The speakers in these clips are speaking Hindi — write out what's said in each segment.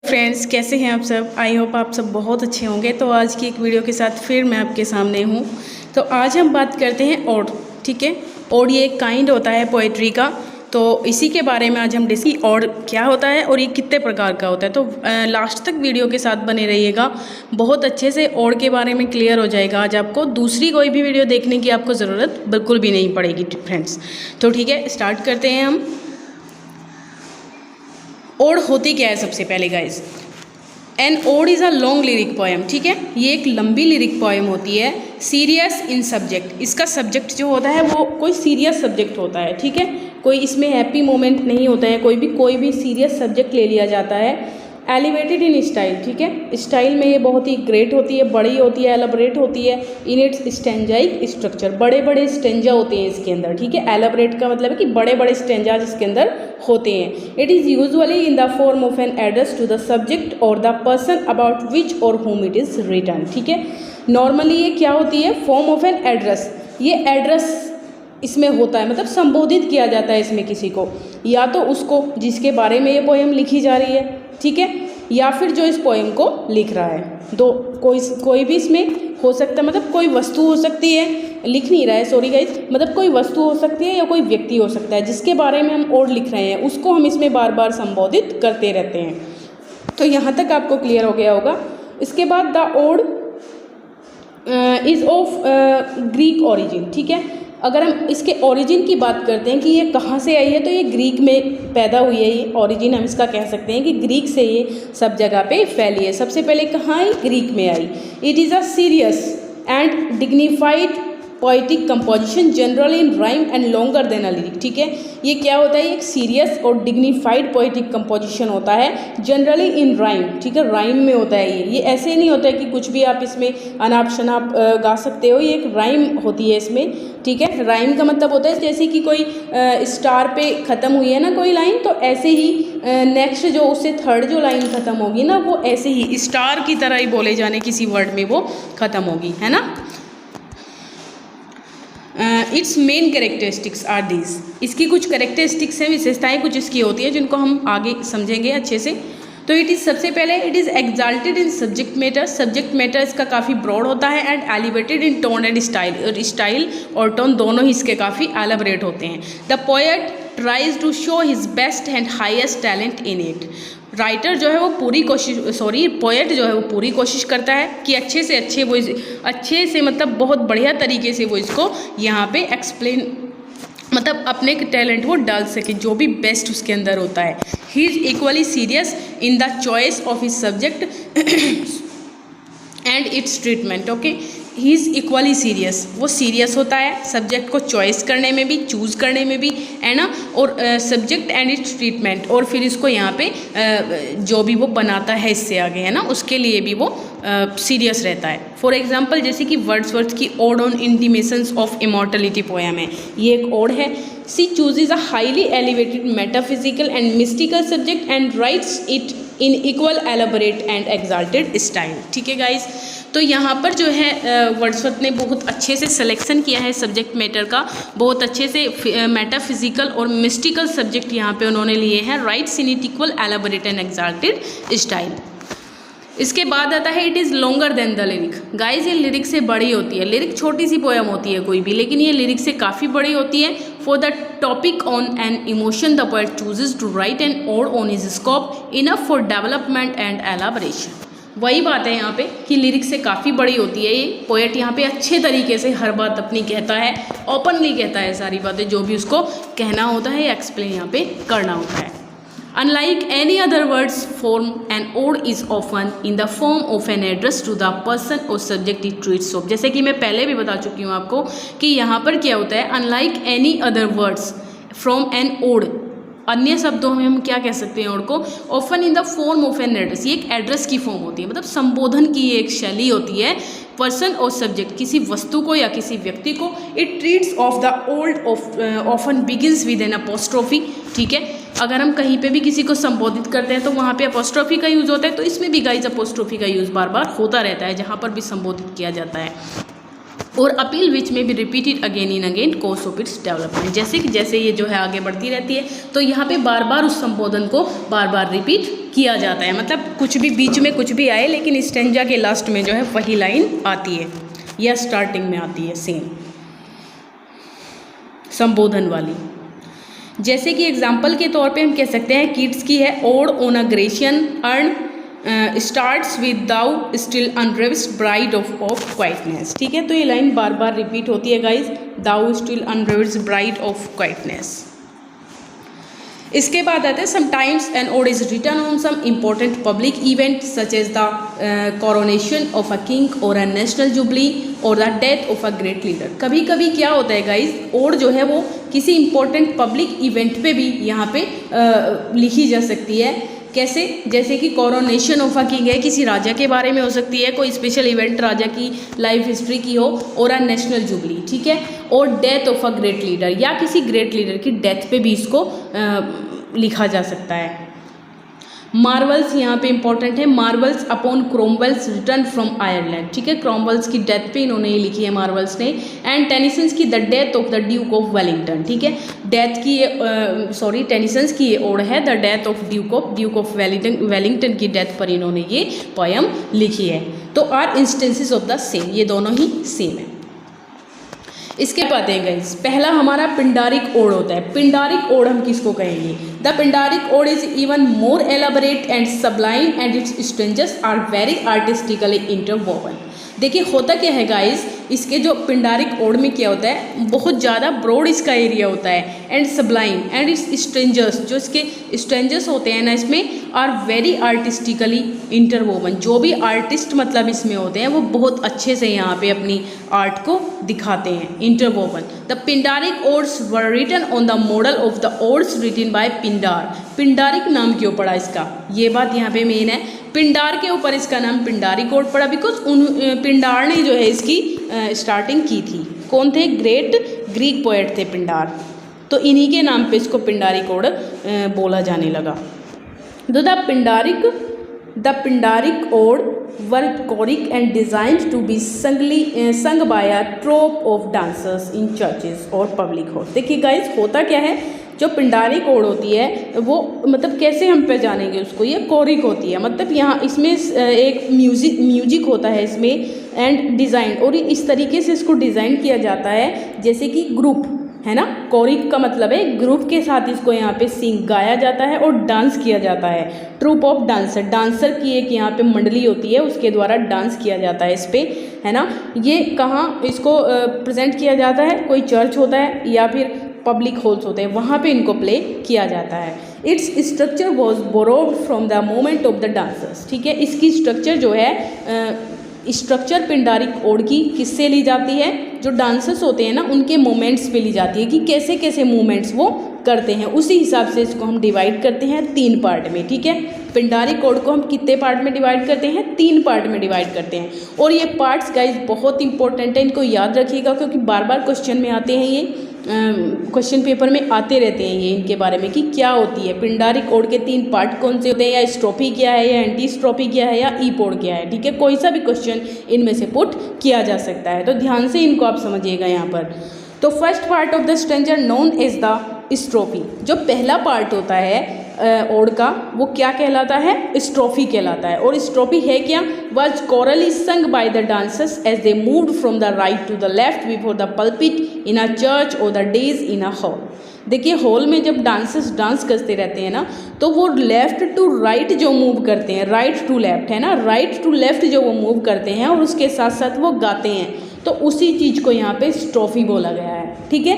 फ्रेंड्स, कैसे हैं आप सब। आई होप आप सब बहुत अच्छे होंगे। तो आज की एक वीडियो के साथ फिर मैं आपके सामने हूँ। तो आज हम बात करते हैं ओड। ठीक है, ओड ये एक काइंड होता है पोइट्री का। तो इसी के बारे में आज हम डिस्कस ओड क्या होता है और ये कितने प्रकार का होता है। तो लास्ट तक वीडियो के साथ बने रहिएगा, बहुत अच्छे से ओड के बारे में क्लियर हो जाएगा। आज आपको दूसरी कोई भी वीडियो देखने की आपको ज़रूरत बिल्कुल भी नहीं पड़ेगी फ्रेंड्स। तो ठीक है, स्टार्ट करते हैं हम। ओड होती क्या है सबसे पहले guys. An ode is a long lyric poem. ठीक है, ये एक लंबी लिरिक पोएम होती है। सीरियस इन सब्जेक्ट, इसका सब्जेक्ट जो होता है वो कोई सीरियस सब्जेक्ट होता है। ठीक है, कोई इसमें हैप्पी मोमेंट नहीं होता है, कोई भी सीरियस सब्जेक्ट ले लिया जाता है। एलिवेटेड इन स्टाइल, ठीक है, स्टाइल में ये बहुत ही ग्रेट होती है, बड़ी होती है, एलाबरेट होती है। इन इट्स स्टेंजाइक स्ट्रक्चर, बड़े बड़े स्टेंजा होते हैं इसके अंदर। ठीक है, एलाबरेट का मतलब है कि बड़े बड़े स्टेंजाज इसके अंदर होते हैं। It is usually in the form of an address to the subject और द पर्सन अबाउट विच और होम इट इज़ रिटन। ठीक है, नॉर्मली ये क्या होती है, फॉर्म ऑफ एन एड्रेस। ये एड्रेस इसमें होता है, मतलब संबोधित किया जाता है इसमें किसी को, या तो उसको जिसके बारे में ये पोएम लिखी जा रही है, ठीक है, या फिर जो इस पोएम को लिख रहा है। दो कोई भी इसमें हो सकता है, मतलब कोई वस्तु हो सकती है, लिख नहीं रहा है, सॉरी गाइज, मतलब कोई वस्तु हो सकती है या कोई व्यक्ति हो सकता है जिसके बारे में हम ओड लिख रहे हैं, उसको हम इसमें बार बार संबोधित करते रहते हैं। तो यहाँ तक आपको क्लियर हो गया होगा। इसके बाद the ode is of Greek origin. ठीक है, अगर हम इसके ओरिजिन की बात करते हैं कि ये कहाँ से आई है, तो ये ग्रीक में पैदा हुई है। ये ओरिजिन हम इसका कह सकते हैं कि ग्रीक से ये सब जगह पे फैली है। सबसे पहले कहाँ आई, ग्रीक में आई। It is a serious and dignified poetic composition generally in rhyme and longer than a lyric. ठीक है, ये क्या होता है, एक सीरियस और डिग्निफाइड पोइटिक कंपोजिशन होता है, जनरली इन राइम। ठीक है, राइम में होता है ये ऐसे नहीं होता है कि कुछ भी आप इसमें अनाप शनाप गा सकते हो। ये एक राइम होती है इसमें। ठीक है, राइम का मतलब होता है जैसे कि कोई स्टार पे ख़त्म हुई है ना कोई लाइन, तो ऐसे ही नेक्स्ट जो उससे थर्ड जो लाइन ख़त्म होगी ना, वो ऐसे ही स्टार की तरह ही बोले जाने किसी वर्ड में वो ख़त्म होगी, है ना। Its main characteristics are these, इसकी कुछ कैरेक्टरिस्टिक्स हैं, विशेषताएं कुछ इसकी होती है जिनको हम आगे समझेंगे अच्छे से। तो इट इज़ सबसे पहले it is exalted in subject matter. Subject matter इसका काफ़ी ब्रॉड होता है and elevated in tone and style, और स्टाइल और टोन दोनों ही इसके काफ़ी एलाबरेट होते हैं। The poet tries to show his best and highest talent in it. Writer जो है वो पोएट जो है वो पूरी कोशिश करता है कि अच्छे से मतलब बहुत बढ़िया तरीके से वो इसको यहाँ पे एक्सप्लेन, मतलब अपने टैलेंट वो डाल सके, जो भी बेस्ट उसके अंदर होता है। He is equally serious in the choice of his subject and it's treatment. Okay, he is equally serious, वो सीरियस होता है सब्जेक्ट को चॉइस करने में भी, चूज़ करने में भी, है ना, और सब्जेक्ट एंड इट्स ट्रीटमेंट, और फिर इसको यहाँ पे जो भी वो बनाता है इससे आगे, है ना, उसके लिए भी वो सीरियस रहता है। फॉर एग्जाम्पल जैसे कि वर्ड्सवर्थ की ode on intimations of immortality poem है, ये एक ओड है। She chooses a highly elevated metaphysical and mystical subject and writes it in equal elaborate and exalted style. ठीक है गाइज, तो यहाँ पर जो है वर्ड्सवर्थ ने बहुत अच्छे से सिलेक्शन किया है सब्जेक्ट मैटर का, बहुत अच्छे से मेटाफिजिकल और मिस्टिकल सब्जेक्ट यहाँ पे उन्होंने लिए हैं। Rights in it equal elaborate and exalted style. इसके बाद आता है it is longer than the lyric. Guys, ये लिरिक से बड़ी होती है। लिरिक छोटी सी पोएम होती है कोई भी, लेकिन ये लिरिक से काफ़ी बड़ी होती है। For the topic on an emotion the poet chooses to write an ode on his scope enough for development and elaboration. वही बात है यहाँ पे कि लिरिक से काफ़ी बड़ी होती है। ये पोएट यहाँ पे अच्छे तरीके से हर बात अपनी कहता है, ओपनली कहता है सारी बातें, जो भी उसको कहना होता है या एक्सप्लेन यहाँ पे करना होता है। Unlike any other words form, an ode is often in the form of an address to the person or subject it treats of। जैसे कि मैं पहले भी बता चुकी हूँ आपको कि यहाँ पर क्या होता है, unlike any other words from an ode, अन्य शब्दों में हम क्या कह सकते हैं ओड को, often in the form of an address, ये एक एड्रेस की फॉर्म होती है, मतलब संबोधन की ये एक शैली होती है। पर्सन और सब्जेक्ट, किसी वस्तु को या किसी व्यक्ति को। It treats of the old often begins with an apostrophe. ठीक है, अगर हम कहीं पे भी किसी को संबोधित करते हैं तो वहाँ पे अपोस्ट्रोफी का यूज़ होता है, तो इसमें भी गाइज अपोस्ट्रोफी का यूज़ बार बार होता रहता है जहाँ पर भी संबोधित किया जाता है। और अपील विच में भी repeated again in again course of its development. जैसे कि जैसे ये जो है आगे बढ़ती रहती है तो यहाँ पे बार बार उस संबोधन को बार बार रिपीट किया जाता है, मतलब कुछ भी बीच में कुछ भी आए लेकिन स्टेंजा के लास्ट में जो है वही लाइन आती है या स्टार्टिंग में आती है सेम संबोधन वाली। जैसे कि एग्जाम्पल के तौर पे हम कह सकते हैं किड्स की है ode on a Grecian urn starts with thou still unravished bride of quietness. ठीक है, तो ये लाइन बार बार रिपीट होती है guys, thou still unravished bride of quietness. इसके बाद आते हैं sometimes an ode is written on some important public event such as the coronation of a king or a national jubilee or the death of a great leader. कभी कभी क्या होता है गाइज, ओड जो है वो किसी इम्पोर्टेंट पब्लिक इवेंट पे भी यहाँ पे लिखी जा सकती है। कैसे? जैसे कि कोरोनेशन ऑफ अ किंग है, किसी राजा के बारे में हो सकती है, कोई स्पेशल इवेंट राजा की लाइफ हिस्ट्री की हो, और अ नेशनल जुबली, ठीक है, और death of a great leader या किसी ग्रेट लीडर की डेथ पे भी इसको लिखा जा सकता है। मार्वल्स यहाँ पे इंपॉर्टेंट है, Marvell's upon Cromwell's return from Ireland. ठीक है, क्रोमवेल्स की डेथ पे इन्होंने ये लिखी है मार्वल्स ने। एंड टेनिसन्स की the death of the Duke of Wellington. ठीक है, डेथ की टेनिसन्स की ये ओड है the death of Duke of Wellington की डेथ पर इन्होंने ये पोयम लिखी है। तो are instances of the same, ये दोनों ही सेम है। इसके बाद है गाइस, पहला हमारा पिंडारिक ओड होता है। पिंडारिक ओड हम किसको कहेंगे? The Pindaric ode is even more elaborate and sublime and its stanzas are very artistically interwoven. देखिए होता क्या है गाइस, इसके जो पिंडारिक ओड में क्या होता है, बहुत ज़्यादा ब्रॉड इसका एरिया होता है and sublime and it's strangers, जो इसके स्ट्रेंजर्स होते हैं ना इसमें, आर वेरी आर्टिस्टिकली इंटरवोवन। जो भी आर्टिस्ट मतलब इसमें होते हैं वो बहुत अच्छे से यहाँ पे अपनी आर्ट को दिखाते हैं, interwoven. The Pindaric odes were written on the model of the odes written by Pindar. Pindaric नाम क्यों पड़ा इसका, ये बात यहाँ पे मेन है। पिंडार के ऊपर इसका नाम पिंडारिक ओड पड़ा बिकॉज पिंडार ने जो है इसकी स्टार्टिंग की थी। कौन थे? ग्रेट ग्रीक पोएट थे पिंडार, तो इन्हीं के नाम पे इसको पिंडारिक ओड बोला जाने लगा। तो the Pindaric ode were choric and designed to be sung by a troupe of dancers in churches or public hall. देखिए गाइस, होता क्या है, जो पिंडारिक ओड होती है वो मतलब कैसे हम पहचानेंगे उसको, ये कोरिक होती है, मतलब यहाँ इसमें एक म्यूजिक होता है इसमें एंड डिज़ाइन, और इस तरीके से इसको डिज़ाइन किया जाता है जैसे कि ग्रुप है ना। कोरिक का मतलब है ग्रुप के साथ इसको यहाँ पे गाया जाता है और डांस किया जाता है। ट्रूप ऑफ डांसर, डांसर की एक यहाँ पे मंडली होती है, उसके द्वारा डांस किया जाता है इस पे, है ना। ये कहाँ इसको प्रेजेंट किया जाता है? कोई चर्च होता है या फिर पब्लिक हॉल्स होते हैं, वहाँ पे इनको प्ले किया जाता है। Its structure was borrowed from the moment of the dancers. ठीक है, इसकी स्ट्रक्चर जो है स्ट्रक्चर पिंडारिक ओड की किससे ली जाती है? जो डांसर्स होते हैं ना उनके मोमेंट्स पे ली जाती है कि कैसे कैसे मूवमेंट्स वो करते हैं, उसी हिसाब से इसको हम डिवाइड करते हैं 3 पार्ट में। ठीक है, पिंडारिक ओड को हम कितने पार्ट में डिवाइड करते हैं? 3 पार्ट में डिवाइड करते हैं। और ये पार्ट्स गाइज बहुत इंपॉर्टेंट है, इनको याद रखिएगा क्योंकि बार बार क्वेश्चन में आते हैं, ये क्वेश्चन पेपर में आते रहते हैं ये इनके बारे में कि क्या होती है पिंडारिक ओड के 3 पार्ट कौन से होते हैं, या स्ट्रोफी क्या है, या एंटी स्ट्रोफी क्या है, या ईपोड क्या है। ठीक है, कोई सा भी क्वेश्चन इनमें से पुट किया जा सकता है, तो ध्यान से इनको आप समझिएगा यहाँ पर। तो first part of the stranger known as the strophe, जो पहला पार्ट होता है ओड का वो क्या कहलाता है? स्ट्रोफी कहलाता है। और स्ट्रोफी है क्या? Was chorally sung by the dancers as they moved from the right to the left before the pulpit in a church और the dais in a hall. देखिए हॉल में जब डांसर्स डांस करते रहते हैं ना, तो वो लेफ़्ट टू राइट जो मूव करते हैं, राइट टू लेफ्ट है ना, राइट टू लेफ्ट जो वो मूव करते हैं और उसके साथ साथ वो गाते हैं, तो उसी चीज़ को यहाँ पे स्ट्रोफी बोला गया है। ठीक है,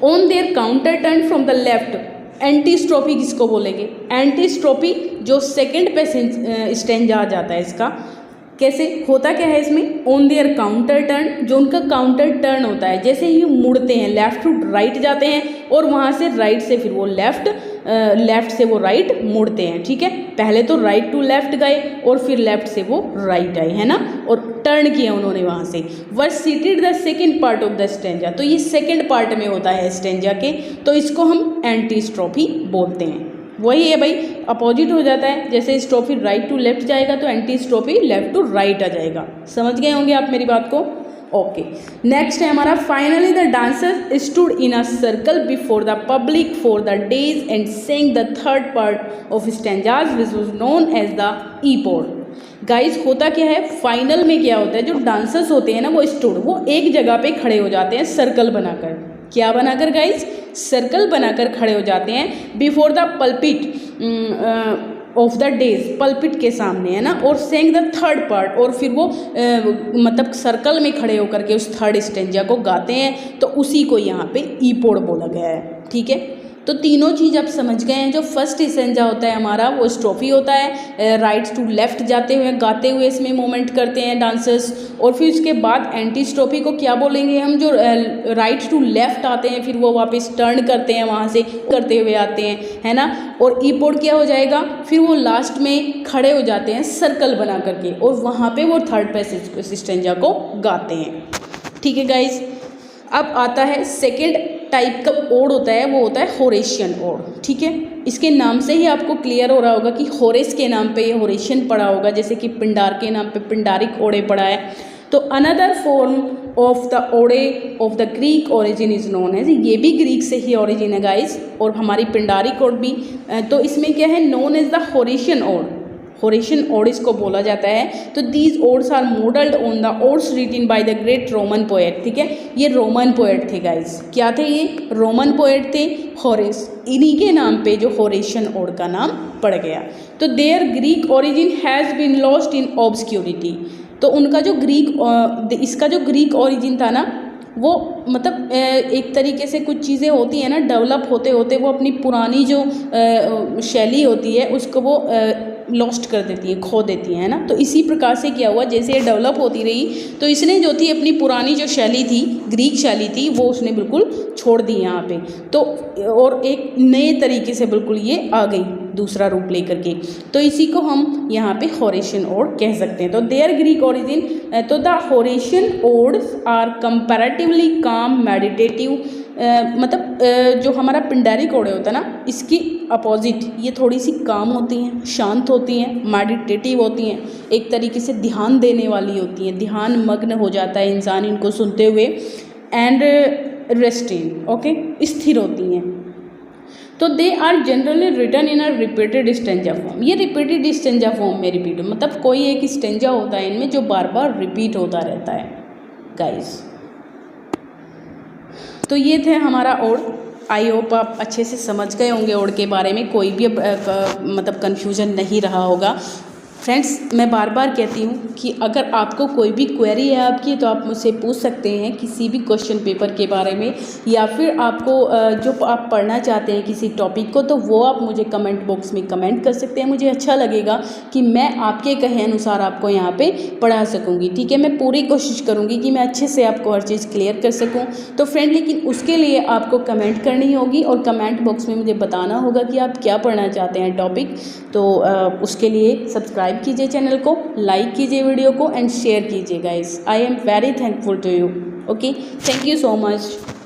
on their counter turn from the left, antistrophe किसको बोलेंगे? एंटी स्ट्रोफी जो सेकेंड पे स्टेंजा आ जाता है इसका। कैसे होता क्या है इसमें? ऑन देयर काउंटर टर्न, जो उनका काउंटर टर्न होता है, जैसे ही मुड़ते हैं लेफ़्ट टू राइट जाते हैं और वहाँ से राइट से फिर वो लेफ़्ट से वो राइट मुड़ते हैं। ठीक है, पहले तो राइट टू लेफ़्ट गए और फिर लेफ़्ट से वो राइट आए, है ना, और टर्न किया उन्होंने वहाँ से। Were seated the second part of the stanza, तो ये सेकेंड पार्ट में होता है स्टेंजा के, तो इसको हम एंटी स्ट्रोफी बोलते हैं। वही है भाई, अपोजिट हो जाता है, जैसे स्ट्रोफी राइट टू लेफ्ट जाएगा तो एंटी स्ट्रोफी लेफ्ट टू राइट आ जाएगा। समझ गए होंगे आप मेरी बात को। ओके, नेक्स्ट है हमारा finally the dancers stood in a circle before the public for the dais and sang the third part of stanzas which was known as the epode. Guys होता क्या है, फाइनल में क्या होता है, जो डांसर्स होते हैं ना वो स्टूड, वो एक जगह पे खड़े हो जाते हैं सर्कल बनाकर। क्या बनाकर गाइस? सर्कल बनाकर खड़े हो जाते हैं before the pulpit of the days, pulpit के सामने, है ना, और सेंग द थर्ड पार्ट, और फिर वो मतलब सर्कल में खड़े होकर के उस थर्ड स्टेंजा को गाते हैं, तो उसी को यहाँ पे ईपोड बोला गया है। ठीक है, तो तीनों चीज़ आप समझ गए हैं। जो फर्स्ट स्टेंजा होता है हमारा वो स्ट्रोफी होता है, राइट टू लेफ्ट जाते हुए गाते हुए इसमें मूवमेंट करते हैं डांसर्स, और फिर उसके बाद एंटी स्ट्रोफी को क्या बोलेंगे हम, जो राइट टू लेफ्ट आते हैं फिर वो वापस टर्न करते हैं, वहाँ से करते हुए आते हैं, है ना। और ईपोड क्या हो जाएगा, फिर वो लास्ट में खड़े हो जाते हैं सर्कल बना करके, और वहाँ पे वो थर्ड पैसेज स्टेंजा को गाते हैं। ठीक है गाइज, अब आता है सेकेंड टाइप का ओड होता है, वो होता है होरेशियन ओड। ठीक है, इसके नाम से ही आपको क्लियर हो रहा होगा कि होरेस के नाम पे ये होरेशियन पड़ा होगा, जैसे कि पिंडार के नाम पे पिंडारिक ओडे पड़ा है। तो another form of the ode of the Greek origin is known as, ये भी ग्रीक से ही ओरिजिन है गाइस, और हमारी पिंडारिक ओड भी। तो इसमें क्या है, known as the Horatian ode, Horatian ode इसको बोला जाता है। तो these odes are modelled on the odes written by the great Roman poet. ठीक है, ये रोमन पोएट थे गाइस, क्या थे ये, रोमन पोएट थे, होरेस, इन्हीं के नाम पे जो होरेशियन ओड का नाम पड़ गया। तो their Greek origin has been lost in obscurity, तो उनका जो ग्रीक इसका जो ग्रीक ओरिजिन था ना, वो मतलब एक तरीके से कुछ चीज़ें होती हैं ना, डेवलप होते होते वो अपनी पुरानी जो शैली होती है उसको वो लॉस्ट कर देती है, खो देती है ना। तो इसी प्रकार से क्या हुआ, जैसे ये डेवलप होती रही तो इसने जो थी अपनी पुरानी जो शैली थी, ग्रीक शैली थी, वो उसने बिल्कुल छोड़ दी यहाँ पे। तो और एक नए तरीके से बिल्कुल ये आ गई दूसरा रूप लेकर के, तो इसी को हम यहाँ पे होरेशियन ओड कह सकते हैं। तो देयर ग्रीक ओरिजिन, तो the Horatian odes are comparatively calm meditative, मतलब जो हमारा पिंडारिक ओडे होता है ना, इसकी अपोजिट ये थोड़ी सी काम होती हैं, शांत होती हैं, मेडिटेटिव होती हैं, एक तरीके से ध्यान देने वाली होती हैं, ध्यान मग्न हो जाता है इंसान इनको सुनते हुए, एंड रेस्टिंग, ओके, स्थिर होती हैं। तो they are generally written in a repeated stanza form, ये रिपीटेड स्टेंजा फॉर्म में रिपीट, मतलब कोई एक स्टेंजा होता है इनमें जो बार बार रिपीट होता रहता है गाइस। तो ये थे हमारा ओड। आई होप आप अच्छे से समझ गए होंगे ओड के बारे में, कोई भी मतलब कन्फ्यूजन नहीं रहा होगा। फ्रेंड्स, मैं बार बार कहती हूँ कि अगर आपको कोई भी क्वेरी है आपकी, तो आप मुझसे पूछ सकते हैं किसी भी क्वेश्चन पेपर के बारे में, या फिर आपको जो आप पढ़ना चाहते हैं किसी टॉपिक को, तो वो आप मुझे कमेंट बॉक्स में कमेंट कर सकते हैं। मुझे अच्छा लगेगा कि मैं आपके कहे अनुसार आपको यहाँ पे पढ़ा सकूँगी। ठीक है, मैं पूरी कोशिश करूँगी कि मैं अच्छे से आपको हर चीज़ क्लियर कर सकूँ। तो फ्रेंड, लेकिन उसके लिए आपको कमेंट करनी होगी, और कमेंट बॉक्स में मुझे बताना होगा कि आप क्या पढ़ना चाहते हैं टॉपिक। तो उसके लिए सब्सक्राइब कीजिए चैनल को, लाइक कीजिए वीडियो को, एंड शेयर कीजिए guys. I am very thankful to you. Okay, thank you so much.